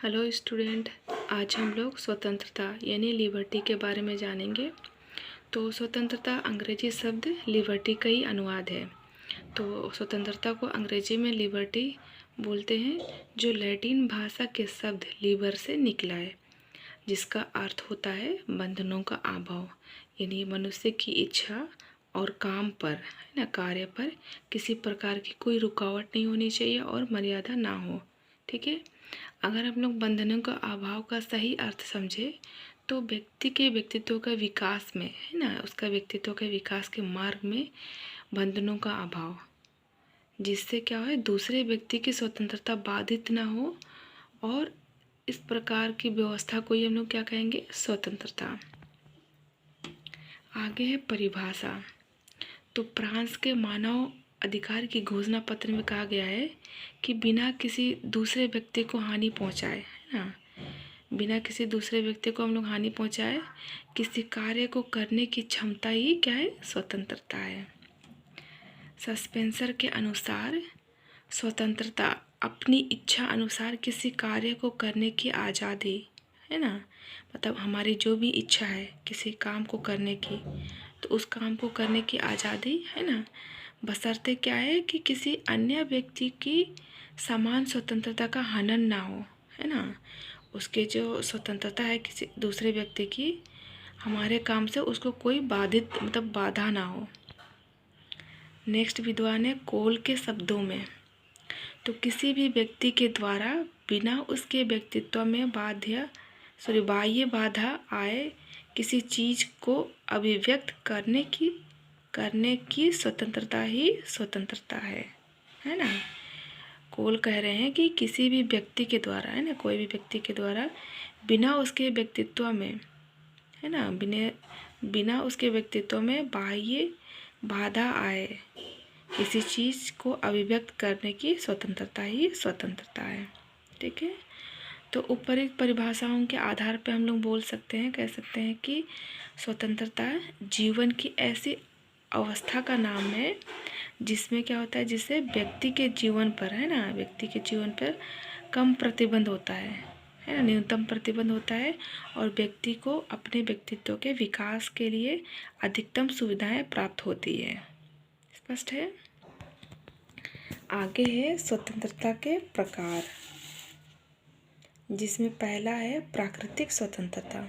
Hello student. आज हम लोग स्वतंत्रता यानी लिबर्टी के बारे में जानेंगे। तो स्वतंत्रता अंग्रेजी शब्द लिबर्टी का ही अनुवाद है। तो स्वतंत्रता को अंग्रेजी में लिबर्टी बोलते हैं, जो लैटिन भाषा के शब्द लिबर से निकला है, जिसका अर्थ होता है बंधनों का अभाव। यानी मनुष्य की इच्छा और काम पर, है ना, कार्य पर किसी प्रकार की कोई रुकावट नहीं होनी चाहिए और मर्यादा ना हो। ठीक है। अगर हम लोग बंधनों का अभाव का सही अर्थ समझे तो व्यक्ति के व्यक्तित्व का विकास में, है ना, उसका व्यक्तित्व के विकास के मार्ग में बंधनों का अभाव, जिससे क्या है दूसरे व्यक्ति की स्वतंत्रता बाधित ना हो, और इस प्रकार की व्यवस्था को ही हम लोग क्या कहेंगे, स्वतंत्रता। आगे है परिभाषा। तो फ्रांस के मानव अधिकार की घोषणा पत्र में कहा गया है कि बिना किसी दूसरे व्यक्ति को हानि पहुंचाए, है ना, बिना किसी दूसरे व्यक्ति को हम लोग हानि पहुंचाए किसी कार्य को करने की क्षमता ही क्या है, स्वतंत्रता है। सस्पेंसर के अनुसार स्वतंत्रता अपनी इच्छा अनुसार किसी कार्य को करने की आज़ादी, है ना, मतलब हमारी जो भी इच्छा है किसी काम को करने की, तो उस काम को करने की आज़ादी, है ना, बशर्ते क्या है कि किसी अन्य व्यक्ति की समान स्वतंत्रता का हनन ना हो, है ना, उसके जो स्वतंत्रता है किसी दूसरे व्यक्ति की, हमारे काम से उसको कोई बाधित मतलब बाधा ना हो। नेक्स्ट विद्वान है कोल के शब्दों में। तो किसी भी व्यक्ति के द्वारा बिना उसके व्यक्तित्व में बाह्य बाधा आए किसी चीज़ को अभिव्यक्त करने की स्वतंत्रता ही स्वतंत्रता है ना। कोल कह रहे हैं कि किसी भी व्यक्ति के द्वारा, है ना, कोई भी व्यक्ति के द्वारा बिना उसके व्यक्तित्व में, है ना, बिना उसके व्यक्तित्व में बाह्य बाधा आए किसी चीज़ को अभिव्यक्त करने की स्वतंत्रता ही स्वतंत्रता है। ठीक है। तो ऊपरी परिभाषाओं के आधार पर हम लोग कह सकते हैं कि स्वतंत्रता जीवन की ऐसी अवस्था का नाम है जिसमें क्या होता है, जिससे व्यक्ति के जीवन पर, है ना, व्यक्ति के जीवन पर कम प्रतिबंध होता है ना, न्यूनतम प्रतिबंध होता है, और व्यक्ति को अपने व्यक्तित्व के विकास के लिए अधिकतम सुविधाएं प्राप्त होती है। स्पष्ट है। आगे है स्वतंत्रता के प्रकार, जिसमें पहला है प्राकृतिक स्वतंत्रता।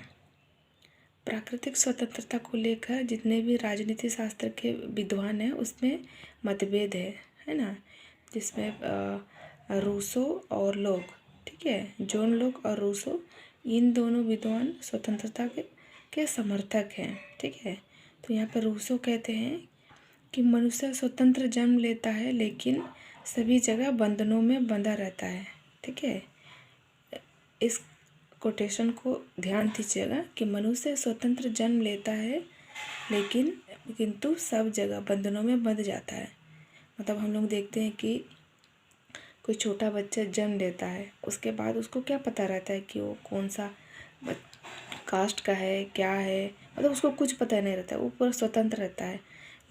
प्राकृतिक स्वतंत्रता को लेकर जितने भी राजनीति शास्त्र के विद्वान हैं उसमें मतभेद है ना, जिसमें रूसो और लोग, ठीक है, जॉन लोक और रूसो, इन दोनों विद्वान स्वतंत्रता के समर्थक हैं। ठीक है। तो यहाँ पर रूसो कहते हैं कि मनुष्य स्वतंत्र जन्म लेता है लेकिन सभी जगह बंधनों में बंधा रहता है। ठीक है। इस कोटेशन को ध्यान दीजिएगा कि मनुष्य स्वतंत्र जन्म लेता है किंतु सब जगह बंधनों में बंध जाता है। मतलब हम लोग देखते हैं कि कोई छोटा बच्चा जन्म लेता है, उसके बाद उसको क्या पता रहता है कि वो कौन सा कास्ट का है, क्या है, मतलब उसको कुछ पता नहीं रहता है, वो पूरा स्वतंत्र रहता है।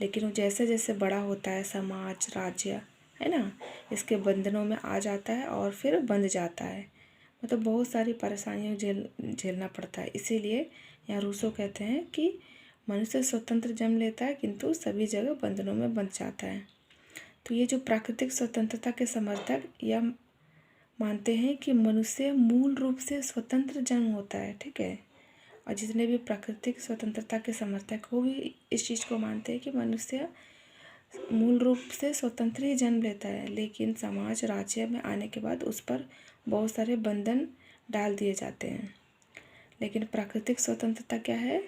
लेकिन वो जैसे जैसे बड़ा होता है, समाज, राज्य, है ना, इसके बंधनों में आ जाता है और फिर बंध जाता है, मतलब बहुत सारी परेशानियों झेलना पड़ता है। इसीलिए यहाँ रूसो कहते हैं कि मनुष्य स्वतंत्र जन्म लेता है किंतु सभी जगह बंधनों में बंध जाता है। तो ये जो प्राकृतिक स्वतंत्रता के समर्थक यह मानते हैं कि मनुष्य मूल रूप से स्वतंत्र जन्म होता है। ठीक है। और जितने भी प्राकृतिक स्वतंत्रता के समर्थक वो भी इस चीज़ को मानते हैं कि मनुष्य मूल रूप से स्वतंत्र ही जन्म लेता है, लेकिन समाज, राज्य में आने के बाद उस पर बहुत सारे बंधन डाल दिए जाते हैं। लेकिन प्राकृतिक स्वतंत्रता क्या है,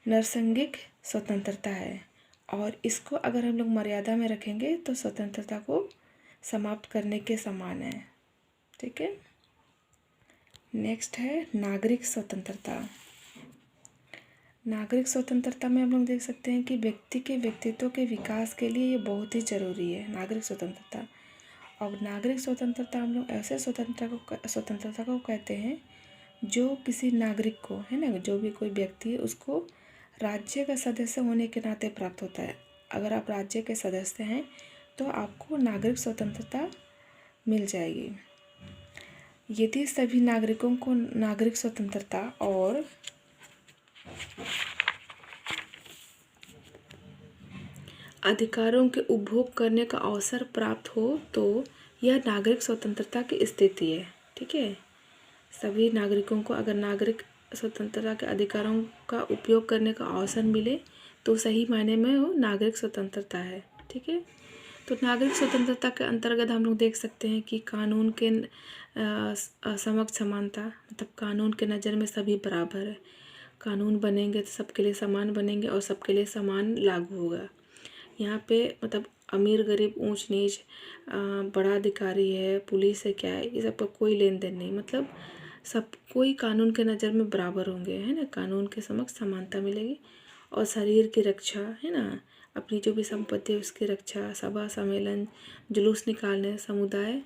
नैसर्गिक स्वतंत्रता है, और इसको अगर हम लोग मर्यादा में रखेंगे तो स्वतंत्रता को समाप्त करने के समान है। ठीक है। नेक्स्ट है नागरिक स्वतंत्रता। नागरिक स्वतंत्रता में हम लोग देख सकते हैं कि व्यक्ति के व्यक्तित्व के विकास के लिए ये बहुत ही ज़रूरी है, नागरिक स्वतंत्रता। और नागरिक स्वतंत्रता हम लोग ऐसे स्वतंत्रता को कहते हैं जो किसी नागरिक को, है ना, जो भी कोई व्यक्ति है उसको राज्य का सदस्य होने के नाते प्राप्त होता है। अगर आप राज्य के सदस्य हैं तो आपको नागरिक स्वतंत्रता मिल जाएगी। यदि सभी नागरिकों को नागरिक स्वतंत्रता और अधिकारों के उपभोग करने का अवसर प्राप्त हो तो यह नागरिक स्वतंत्रता की स्थिति है। ठीक है, सभी नागरिकों को अगर नागरिक स्वतंत्रता के अधिकारों का उपयोग करने का अवसर मिले तो सही मायने में वो नागरिक स्वतंत्रता है। ठीक है, तो नागरिक स्वतंत्रता के अंतर्गत हम लोग देख सकते हैं कि कानून के समक्ष समानता, मतलब कानून के नज़र में सभी बराबर है। कानून बनेंगे तो सबके लिए समान बनेंगे और सबके लिए समान लागू होगा। यहाँ पे मतलब अमीर गरीब ऊंच नीच बड़ा अधिकारी है पुलिस है क्या है, ये सब का कोई लेन देन नहीं। मतलब सब कोई कानून के नज़र में बराबर होंगे, है ना। कानून के समक्ष समानता मिलेगी। और शरीर की रक्षा, है ना, अपनी जो भी संपत्ति है उसकी रक्षा, सभा सम्मेलन जुलूस निकालने समुदाय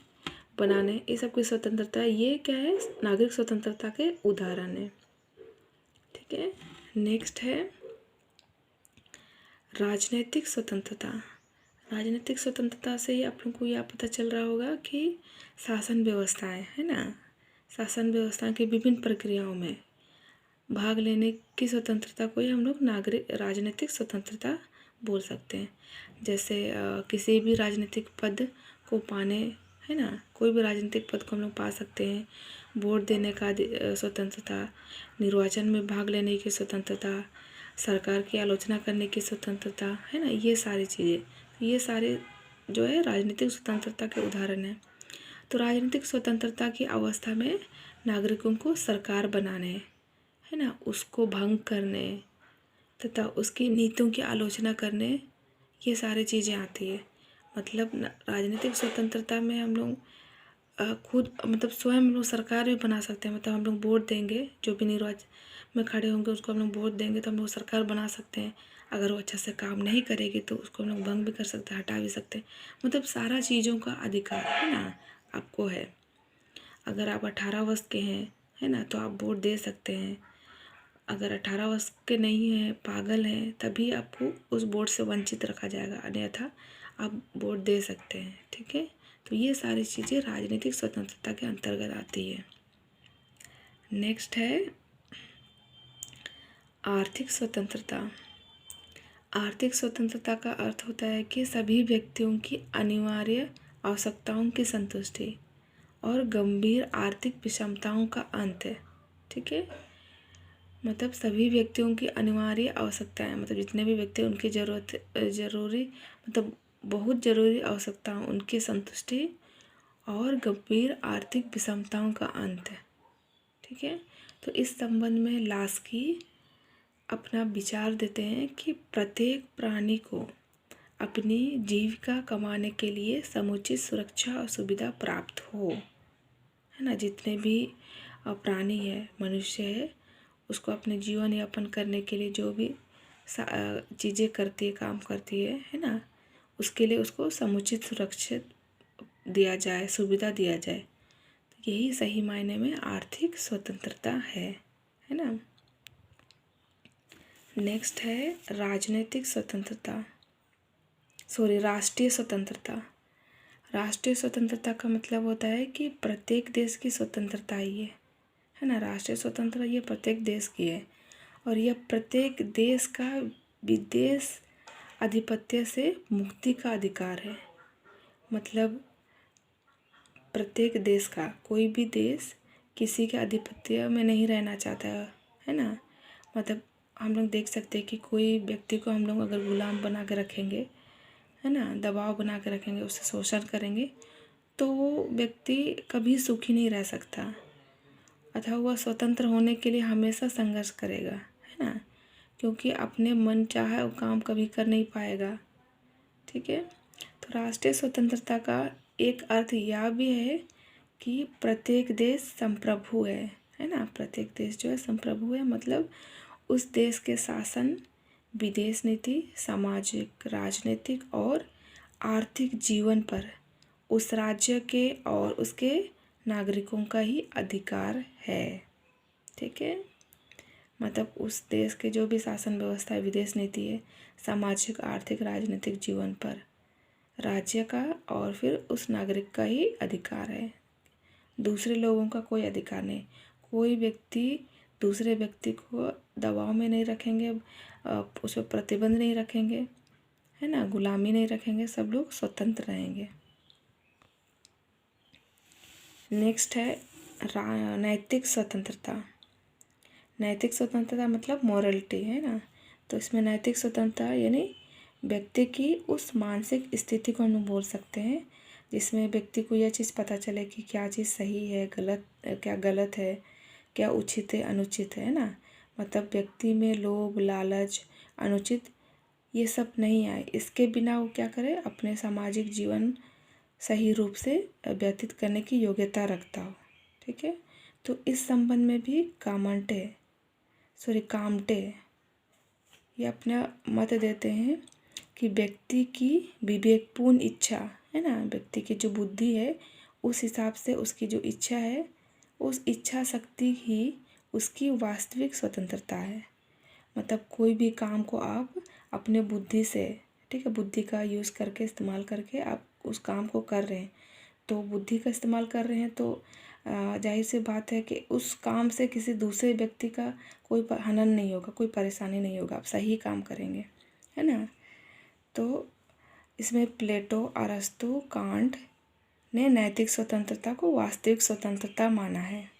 बनाने, ये सब की स्वतंत्रता, ये क्या है, नागरिक स्वतंत्रता के उदाहरण है। ठीक है, नेक्स्ट है राजनीतिक स्वतंत्रता। राजनीतिक स्वतंत्रता से ही आप लोगों को यह पता चल रहा होगा कि शासन व्यवस्थाएं, है ना, शासन व्यवस्था की विभिन्न प्रक्रियाओं में भाग लेने की स्वतंत्रता को ही हम लोग नागरिक राजनीतिक स्वतंत्रता बोल सकते हैं। जैसे किसी भी राजनीतिक पद को पाने, है ना, कोई भी राजनीतिक पद को हम लोग पा सकते हैं। वोट देने का स्वतंत्रता, निर्वाचन में भाग लेने की स्वतंत्रता, सरकार की आलोचना करने की स्वतंत्रता, है ना, ये सारी चीज़ें, ये सारे जो है राजनीतिक स्वतंत्रता के उदाहरण हैं। तो राजनीतिक स्वतंत्रता की अवस्था में नागरिकों को सरकार बनाने, है ना, उसको भंग करने तथा उसकी नीतियों की आलोचना करने, ये सारी चीज़ें आती है। मतलब राजनीतिक स्वतंत्रता में हम लोग खुद मतलब स्वयं लोग सरकार भी बना सकते हैं। मतलब हम लोग वोट देंगे, जो भी निर्वाचन में खड़े होंगे उसको हम लोग वोट देंगे तो हम लोग सरकार बना सकते हैं। अगर वो अच्छा से काम नहीं करेगी तो उसको हम लोग भंग भी कर सकते हैं, हटा भी सकते हैं। मतलब सारा चीज़ों का अधिकार, है ना, आपको है। अगर आप 18 वर्ष के हैं, है ना, तो आप वोट दे सकते हैं। अगर 18 वर्ष के नहीं हैं, पागल हैं, तभी आपको उस वोट से वंचित रखा जाएगा, अन्यथा आप वोट दे सकते हैं। ठीक है, तो ये सारी चीज़ें राजनीतिक स्वतंत्रता के अंतर्गत आती है। नेक्स्ट है आर्थिक स्वतंत्रता। आर्थिक स्वतंत्रता का अर्थ होता है कि सभी व्यक्तियों की अनिवार्य आवश्यकताओं की संतुष्टि और गंभीर आर्थिक विषमताओं का अंत है। ठीक है, मतलब सभी व्यक्तियों की अनिवार्य आवश्यकताएं, मतलब जितने भी व्यक्ति उनकी ज़रूरी मतलब बहुत ज़रूरी आवश्यकताओं उनकी संतुष्टि और गंभीर आर्थिक विषमताओं का अंत है। ठीक है, तो इस संबंध में लास्की अपना विचार देते हैं कि प्रत्येक प्राणी को अपनी जीविका कमाने के लिए समुचित सुरक्षा और सुविधा प्राप्त हो, है ना। जितने भी प्राणी है, मनुष्य है, उसको अपने जीवन यापन करने के लिए जो भी चीज़ें करती है, काम करती है ना, उसके लिए उसको समुचित सुरक्षित दिया जाए, सुविधा दिया जाए। तो यही सही मायने में आर्थिक स्वतंत्रता है ना। नेक्स्ट है राजनीतिक स्वतंत्रता, राष्ट्रीय स्वतंत्रता। राष्ट्रीय स्वतंत्रता का मतलब होता है कि प्रत्येक देश की स्वतंत्रता ही है ना। राष्ट्रीय स्वतंत्रता ये प्रत्येक देश की है और यह प्रत्येक देश का विदेश आधिपत्य से मुक्ति का अधिकार है। मतलब प्रत्येक देश का, कोई भी देश किसी के आधिपत्य में नहीं रहना चाहता है ना। मतलब हम लोग देख सकते हैं कि कोई व्यक्ति को हम लोग अगर गुलाम बना के रखेंगे, है ना, दबाव बना के रखेंगे, उससे शोषण करेंगे, तो वो व्यक्ति कभी सुखी नहीं रह सकता। अतः वह स्वतंत्र होने के लिए हमेशा संघर्ष करेगा, है ना, क्योंकि अपने मन चाहे वो काम कभी कर नहीं पाएगा। ठीक है, तो राष्ट्रीय स्वतंत्रता का एक अर्थ यह भी है कि प्रत्येक देश संप्रभु है ना। प्रत्येक देश जो है संप्रभु है, मतलब उस देश के शासन, विदेश नीति, सामाजिक, राजनीतिक और आर्थिक जीवन पर उस राज्य के और उसके नागरिकों का ही अधिकार है। ठीक है, मतलब उस देश के जो भी शासन व्यवस्था है, विदेश नीति है, सामाजिक, आर्थिक, राजनीतिक जीवन पर राज्य का और फिर उस नागरिक का ही अधिकार है। दूसरे लोगों का कोई अधिकार नहीं। कोई व्यक्ति दूसरे व्यक्ति को दबाव में नहीं रखेंगे, उस पर प्रतिबंध नहीं रखेंगे, है ना, गुलामी नहीं रखेंगे, सब लोग स्वतंत्र रहेंगे। नेक्स्ट है नैतिक स्वतंत्रता। नैतिक स्वतंत्रता मतलब मॉरलिटी, है ना। तो इसमें नैतिक स्वतंत्रता यानी व्यक्ति की उस मानसिक स्थिति को हम बोल सकते हैं जिसमें व्यक्ति को यह चीज़ पता चले कि क्या चीज़ सही है, क्या गलत है, क्या उचित है, अनुचित है ना। मतलब व्यक्ति में लोभ, लालच, अनुचित ये सब नहीं आए, इसके बिना वो क्या करे, अपने सामाजिक जीवन सही रूप से व्यतीत करने की योग्यता रखता हो। ठीक है। तो इस संबंध में भी कामटे ये अपना मत देते हैं कि व्यक्ति की विवेकपूर्ण इच्छा, है ना, व्यक्ति की जो बुद्धि है उस हिसाब से उसकी जो इच्छा है, उस इच्छा शक्ति ही उसकी वास्तविक स्वतंत्रता है। मतलब कोई भी काम को आप अपने बुद्धि से, ठीक है, बुद्धि का यूज़ करके, इस्तेमाल करके आप उस काम को कर रहे हैं, तो बुद्धि का इस्तेमाल कर रहे हैं तो जाहिर सी बात है कि उस काम से किसी दूसरे व्यक्ति का कोई हनन नहीं होगा, कोई परेशानी नहीं होगा, आप सही काम करेंगे, है ना। तो इसमें प्लेटो, अरस्तु, कांट ने नैतिक स्वतंत्रता को वास्तविक स्वतंत्रता माना है।